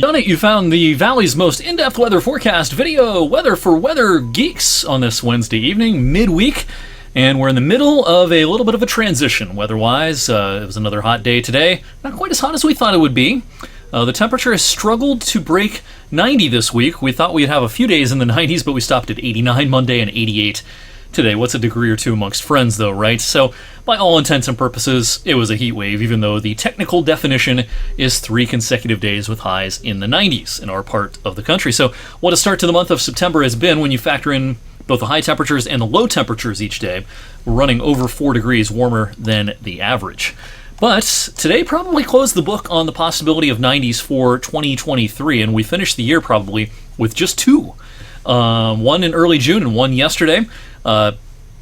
Done it, you found the Valley's most in-depth weather forecast video, Weather for Weather Geeks, on this Wednesday evening, midweek. And we're in the middle of a little bit of a transition weather-wise. It was another hot day today. Not quite as hot as we thought it would be. The temperature has struggled to break 90 this week. We thought we'd have a few days in the 90s, but we stopped at 89 Monday and 88 today. What's a degree or two amongst friends, though, right? So, by all intents and purposes, it was a heat wave, even though the technical definition is 3 consecutive days with highs in the 90s in our part of the country. So, what a start to the month of September has been when you factor in both the high temperatures and the low temperatures each day. We're running over 4 degrees warmer than the average. But today probably closed the book on the possibility of 90s for 2023, and we finished the year probably with just 2. One in early June and one yesterday.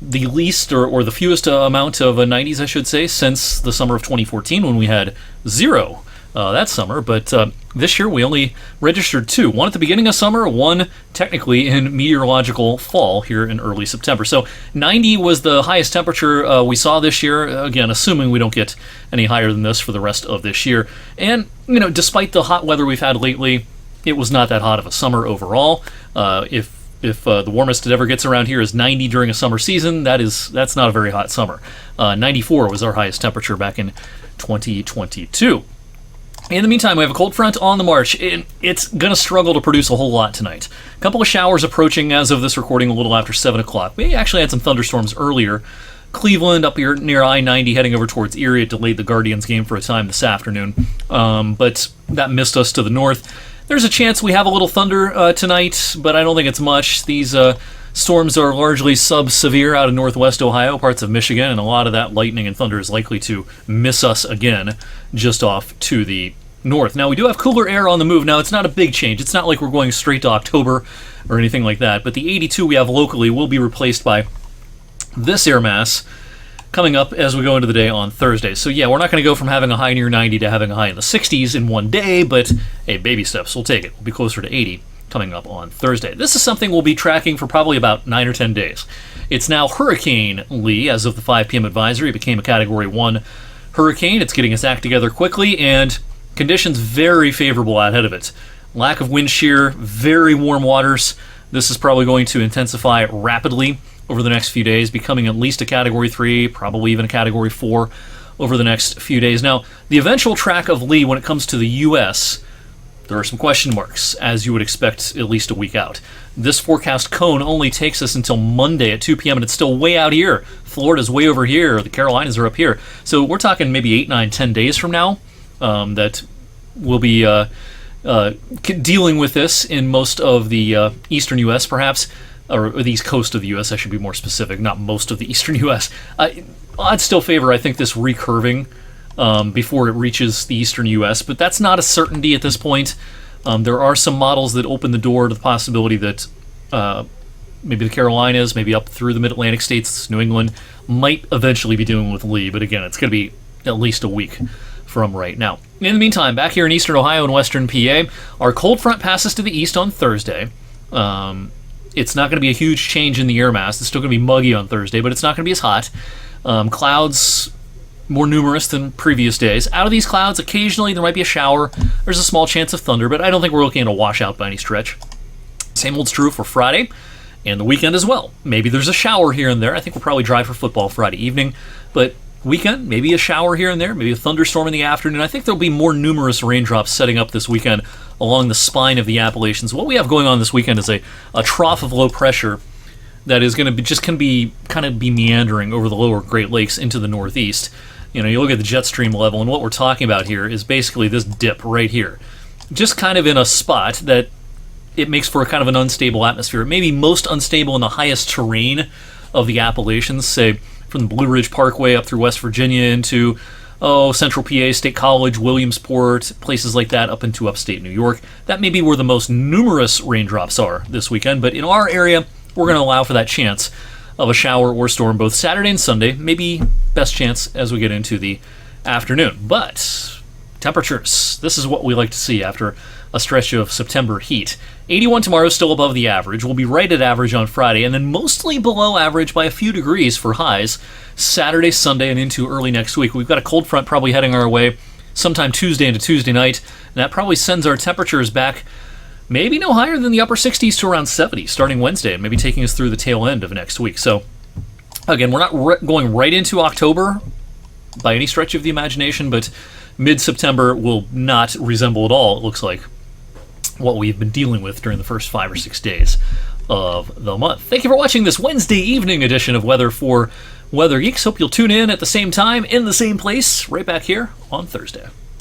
The least or the fewest amount of 90s, I should say, since the summer of 2014 when we had 0 that summer. But this year we only registered 2. One at the beginning of summer, one technically in meteorological fall here in early September. So 90 was the highest temperature we saw this year, again, assuming we don't get any higher than this for the rest of this year. And, despite the hot weather we've had lately, it was not that hot of a summer overall. If the warmest it ever gets around here is 90 during a summer season, that's not a very hot summer. 94 was our highest temperature back in 2022. In the meantime, we have a cold front on the march. It's going to struggle to produce a whole lot tonight. A couple of showers approaching as of this recording a little after 7 o'clock. We actually had some thunderstorms earlier. Cleveland up here near I-90 heading over towards Erie. It delayed the Guardians game for a time this afternoon, but that missed us to the north. There's a chance we have a little thunder tonight, but I don't think it's much. These storms are largely sub-severe out of northwest Ohio, parts of Michigan, and a lot of that lightning and thunder is likely to miss us again just off to the north. Now, we do have cooler air on the move. Now, it's not a big change. It's not like we're going straight to October or anything like that, but the 82 we have locally will be replaced by this air mass coming up as we go into the day on Thursday. So yeah, we're not going to go from having a high near 90 to having a high in the 60s in one day, but hey, baby steps, we'll take it. We'll be closer to 80 coming up on Thursday. This is something we'll be tracking for probably about 9 or 10 days. It's now Hurricane Lee. As of the 5 p.m. advisory, it became a Category 1 hurricane. It's getting its act together quickly, and conditions very favorable ahead of it. Lack of wind shear, very warm waters. This is probably going to intensify rapidly over the next few days, becoming at least a Category 3, probably even a Category 4 over the next few days. Now, the eventual track of Lee when it comes to the U.S., there are some question marks, as you would expect at least a week out. This forecast cone only takes us until Monday at 2 p.m., and it's still way out here. Florida's way over here. The Carolinas are up here. So we're talking maybe 8, 9, 10 days from now that we'll be dealing with this in most of the eastern U.S., perhaps, or the east coast of the U.S., I should be more specific, not most of the eastern U.S. I'd still favor, I think, this recurving before it reaches the eastern U.S., but that's not a certainty at this point. There are some models that open the door to the possibility that maybe the Carolinas, maybe up through the mid-Atlantic states, New England, might eventually be dealing with Lee, but again, it's going to be at least a week from right now. In the meantime, back here in eastern Ohio and western PA, our cold front passes to the east on Thursday. It's not going to be a huge change in the air mass. It's still going to be muggy on Thursday, but it's not going to be as hot. Clouds more numerous than previous days. Out of these clouds, occasionally there might be a shower. There's a small chance of thunder, but I don't think we're looking at a washout by any stretch. Same holds true for Friday and the weekend as well. Maybe there's a shower here and there. I think we'll probably drive for football Friday evening, but weekend, maybe a shower here and there, maybe a thunderstorm in the afternoon. I think there'll be more numerous raindrops setting up this weekend along the spine of the Appalachians. What we have going on this weekend is a trough of low pressure that is going to be kind of meandering over the lower Great Lakes into the northeast. You look at the jet stream level, and what we're talking about here is basically this dip right here. Just kind of in a spot that it makes for a kind of an unstable atmosphere. It may be most unstable in the highest terrain of the Appalachians, say from the Blue Ridge Parkway up through West Virginia into Central PA, State College, Williamsport, places like that up into upstate New York. That may be where the most numerous raindrops are this weekend, but in our area, we're going to allow for that chance of a shower or storm both Saturday and Sunday, maybe best chance as we get into the afternoon. But temperatures, this is what we like to see after a stretch of September heat. 81 tomorrow, still above the average. We'll be right at average on Friday, and then mostly below average by a few degrees for highs Saturday, Sunday, and into early next week. We've got a cold front probably heading our way sometime Tuesday into Tuesday night, and that probably sends our temperatures back maybe no higher than the upper 60s to around 70 starting Wednesday, and maybe taking us through the tail end of next week. So, again, we're not going right into October by any stretch of the imagination, but mid-September will not resemble at all, it looks like, what we've been dealing with during the first 5 or 6 days of the month. Thank you for watching this Wednesday evening edition of Weather for Weather Geeks. Hope you'll tune in at the same time, in the same place, right back here on Thursday.